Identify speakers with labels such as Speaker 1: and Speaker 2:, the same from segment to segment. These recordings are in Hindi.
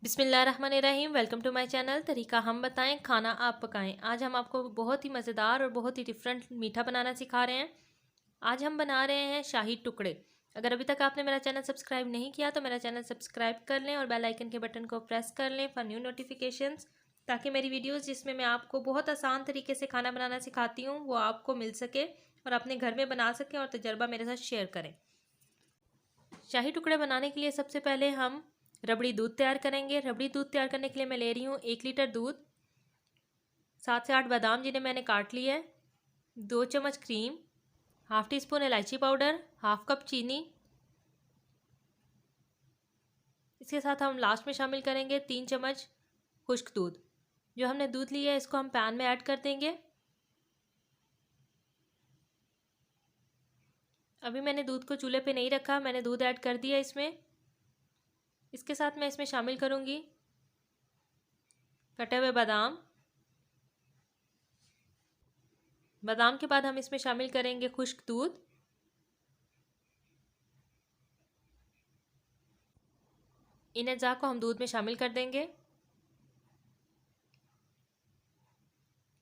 Speaker 1: बिस्मिल्लाहिर्रहमानिर्रहीम। Welcome to my channel. तरीका हम बताएं, खाना आप पकाएं। आज हम आपको बहुत ही मज़ेदार और बहुत ही डिफरेंट मीठा बनाना सिखा रहे हैं। आज हम बना रहे हैं शाही टुकड़े। अगर अभी तक आपने मेरा चैनल सब्सक्राइब नहीं किया तो मेरा चैनल सब्सक्राइब कर लें और बेल आइकन के बटन को प्रेस कर लें फॉर न्यू नोटिफिकेशंस, ताकि मेरी वीडियोज़ जिसमें मैं आपको बहुत आसान तरीके से खाना बनाना सिखाती हूँ वो आपको मिल सके और अपने घर में बना सकें और तजर्बा मेरे साथ शेयर करें। शाही टुकड़े बनाने के लिए सबसे पहले हम रबड़ी दूध तैयार करेंगे। रबड़ी दूध तैयार करने के लिए मैं ले रही हूँ 1 लीटर दूध, 7 से 8 बादाम जिन्हें मैंने काट लिया है, 2 चम्मच क्रीम, हाफ टी स्पून इलायची पाउडर, हाफ कप चीनी। इसके साथ हम लास्ट में शामिल करेंगे 3 चम्मच खुश्क दूध। जो हमने दूध लिया है इसको हम पैन में ऐड कर देंगे। अभी मैंने दूध को चूल्हे पे नहीं रखा, मैंने दूध ऐड कर दिया इसमें। इसके साथ मैं इसमें शामिल करूँगी कटे हुए बादाम। बादाम के बाद हम इसमें शामिल करेंगे खुश्क दूध। इन अज्जा को हम दूध में शामिल कर देंगे।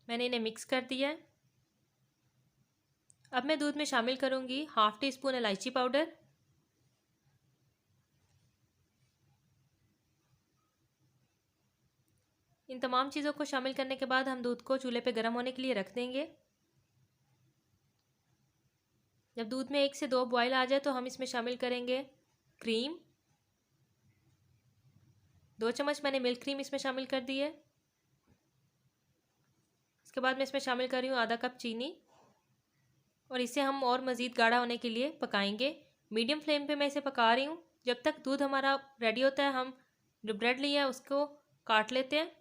Speaker 1: मैंने इन्हें मिक्स कर दिया है। अब मैं दूध में शामिल करूंगी हाफ टी स्पून इलायची पाउडर, इन तमाम चीज़ों को शामिल करने के बाद हम दूध को चूल्हे पे गर्म होने के लिए रख देंगे। जब दूध में 1 से 2 बॉयल आ जाए तो हम इसमें शामिल करेंगे क्रीम। 2 चम्मच मैंने मिल्क क्रीम इसमें शामिल कर दी है। इसके बाद मैं इसमें शामिल कर रही हूँ आधा कप चीनी और इसे हम और मज़ीद गाढ़ा होने के लिए पकाएंगे। मीडियम फ्लेम पे मैं इसे पका रही हूँ। जब तक दूध हमारा रेडी होता है हम जो ब्रेड लिया है उसको काट लेते हैं।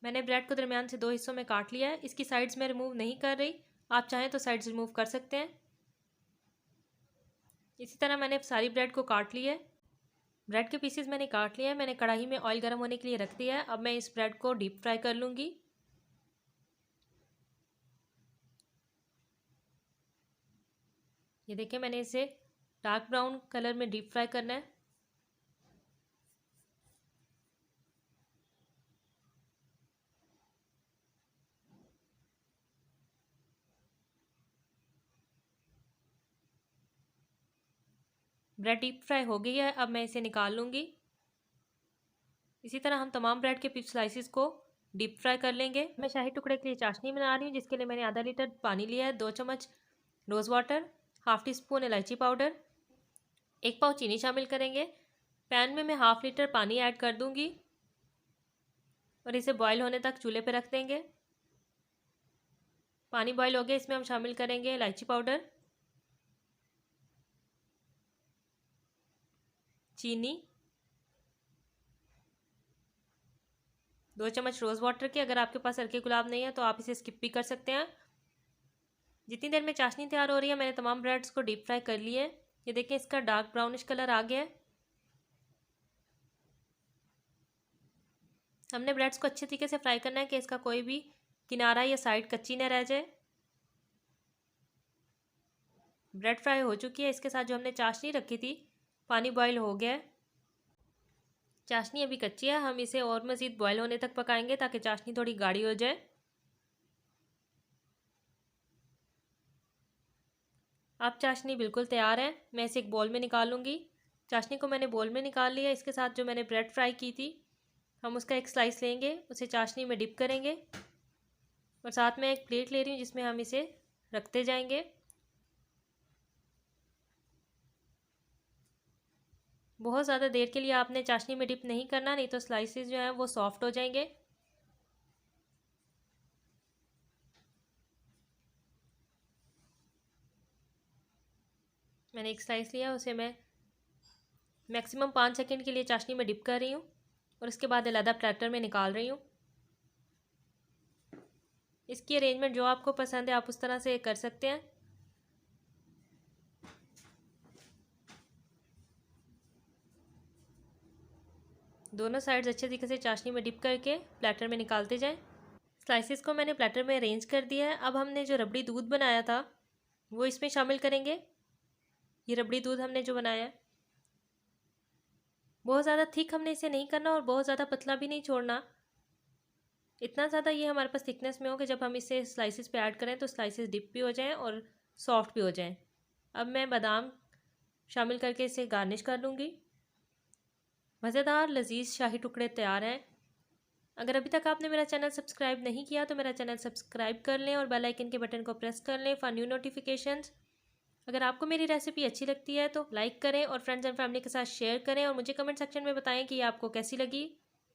Speaker 1: मैंने ब्रेड को दरमियान से 2 हिस्सों में काट लिया है। इसकी साइड्स में रिमूव नहीं कर रही, आप चाहें तो साइड्स रिमूव कर सकते हैं। इसी तरह मैंने सारी ब्रेड को काट लिया है। ब्रेड के पीसेस मैंने काट लिया है। मैंने कढ़ाई में ऑयल गर्म होने के लिए रख दिया है। अब मैं इस ब्रेड को डीप फ्राई कर लूँगी। ये देखिए, मैंने इसे डार्क ब्राउन कलर में डीप फ्राई करना है। ब्रेड डीप फ्राई हो गई है, अब मैं इसे निकाल लूँगी। इसी तरह हम तमाम ब्रेड के पीस स्लाइसिस को डीप फ्राई कर लेंगे। मैं शाही टुकड़े के लिए चाशनी बना रही हूँ, जिसके लिए मैंने आधा लीटर पानी लिया है, 2 चम्मच rose water, half teaspoon इलायची पाउडर, 1 पाव चीनी शामिल करेंगे। पैन में मैं हाफ लीटर पानी ऐड कर दूँगी और इसे बॉयल होने तक चूल्हे पर रख देंगे। पानी बॉयल हो गया, इसमें हम शामिल करेंगे इलायची पाउडर, चीनी, 2 चम्मच रोज़ वाटर के। अगर आपके पास हल्के गुलाब नहीं है तो आप इसे स्किप भी कर सकते हैं। जितनी देर में चाशनी तैयार हो रही है मैंने तमाम ब्रेड्स को डीप फ्राई कर लिए। ये देखें, इसका डार्क ब्राउनिश कलर आ गया है। हमने ब्रेड्स को अच्छे तरीके से फ्राई करना है कि इसका कोई भी किनारा या साइड कच्ची न रह जाए। ब्रेड फ्राई हो चुकी है। इसके साथ जो हमने चाशनी रखी थी, पानी बॉयल हो गया है। चाशनी अभी कच्ची है, हम इसे और मज़ीद बॉयल होने तक पकाएंगे ताकि चाशनी थोड़ी गाढ़ी हो जाए। अब चाशनी बिल्कुल तैयार है, मैं इसे एक बोल में निकालूंगी। चाशनी को मैंने बोल में निकाल लिया। इसके साथ जो मैंने ब्रेड फ्राई की थी हम उसका एक स्लाइस लेंगे, उसे चाशनी में डिप करेंगे और साथ में एक प्लेट ले रही हूँ जिसमें हम इसे रखते जाएंगे। बहुत ज़्यादा देर के लिए आपने चाशनी में डिप नहीं करना, नहीं तो स्लाइसेस जो हैं वो सॉफ्ट हो जाएंगे। मैंने एक स्लाइस लिया, उसे मैं मैक्सिमम 5 सेकंड के लिए चाशनी में डिप कर रही हूँ और उसके बाद अलहदा प्लेटर में निकाल रही हूँ। इसकी अरेंजमेंट जो आपको पसंद है आप उस तरह से कर सकते हैं। दोनों साइड्स अच्छे तरीके से चाशनी में डिप करके प्लेटर में निकालते जाएं। स्लाइसेस को मैंने प्लेटर में अरेंज कर दिया है। अब हमने जो रबड़ी दूध बनाया था वो इसमें शामिल करेंगे। ये रबड़ी दूध हमने जो बनाया है बहुत ज़्यादा थिक हमने इसे नहीं करना और बहुत ज़्यादा पतला भी नहीं छोड़ना। इतना ज़्यादा ये हमारे पास थिकनेस में हो कि जब हम इसे स्लाइसिस पे ऐड करें तो स्लाइसिस डिप भी हो जाएं और सॉफ्ट भी हो जाएं। अब मैं बादाम शामिल करके इसे गार्निश कर लूँगी। मज़ेदार लजीज शाही टुकड़े तैयार हैं। अगर अभी तक आपने मेरा चैनल सब्सक्राइब नहीं किया तो मेरा चैनल सब्सक्राइब कर लें और बेल आइकन के बटन को प्रेस कर लें फॉर न्यू नोटिफिकेशंस। अगर आपको मेरी रेसिपी अच्छी लगती है तो लाइक करें और फ्रेंड्स एंड फैमिली के साथ शेयर करें और मुझे कमेंट सेक्शन में बताएं कि आपको कैसी लगी।